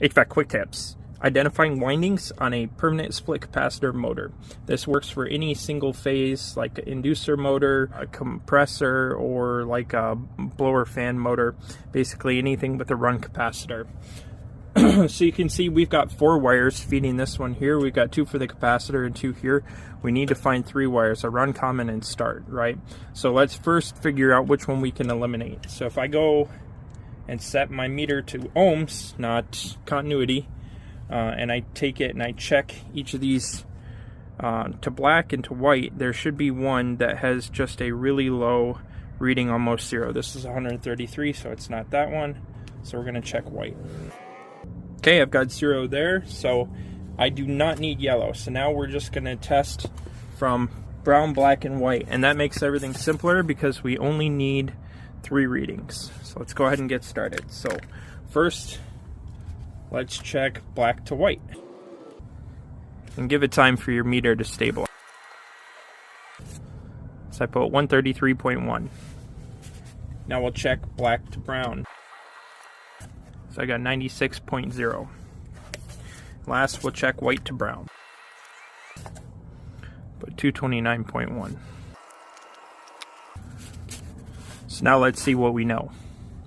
HVAC quick tips. Identifying windings on a permanent split capacitor motor. This works for any single phase, like an inducer motor, a compressor, or like a blower fan motor. Basically anything with a run capacitor. So you can see we've got 4 wires feeding this one here. We've got 2 for the capacitor and 2 here. We need to find 3 wires, a run, common, and start, right? So let's first figure out which one we can eliminate. So if I go and set my meter to ohms, not continuity, and I take it and I check each of these to black and to white, there should be one that has just a really low reading, almost 0. This is 133, so it's not that one. So we're going to check white. Okay, I've got 0 there, so I do not need yellow. So now we're just going to test from brown, black, and white. And that makes everything simpler because we only need 3 readings. So let's go ahead and get started. So first, let's check black to white. And give it time for your meter to stabilize. So I put 133.1. Now we'll check black to brown. So I got 96.0. Last, we'll check white to brown. Put 229.1. So now let's see what we know.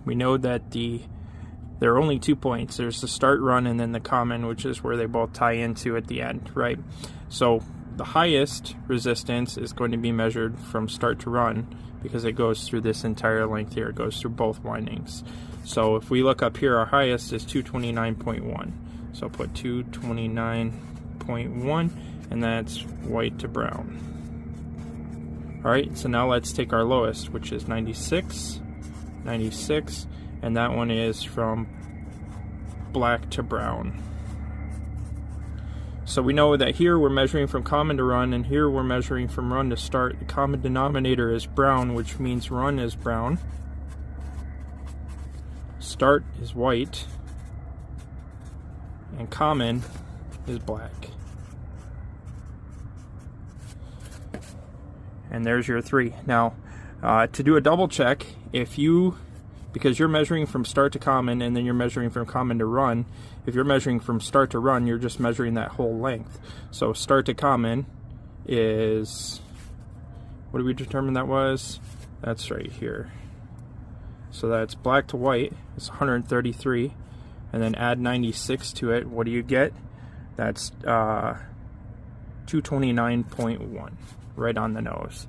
We know that there are only 2 points. There's the start, run, and then the common, which is where they both tie into at the end, right? So the highest resistance is going to be measured from start to run because it goes through this entire length here. It goes through both windings. So if we look up here, our highest is 229.1. So I'll put 229.1, and that's white to brown. Alright, so now let's take our lowest, which is 96, and that one is from black to brown. So we know that here we're measuring from common to run, and here we're measuring from run to start. The common denominator is brown, which means run is brown. Start is white. And common is black. And there's your 3. Now, to do a double check, because you're measuring from start to common and then you're measuring from common to run, if you're measuring from start to run, you're just measuring that whole length. So start to common is, what did we determine that was? That's right here. So that's black to white, it's 133, and then add 96 to it. What do you get? That's 229.1, right on the nose.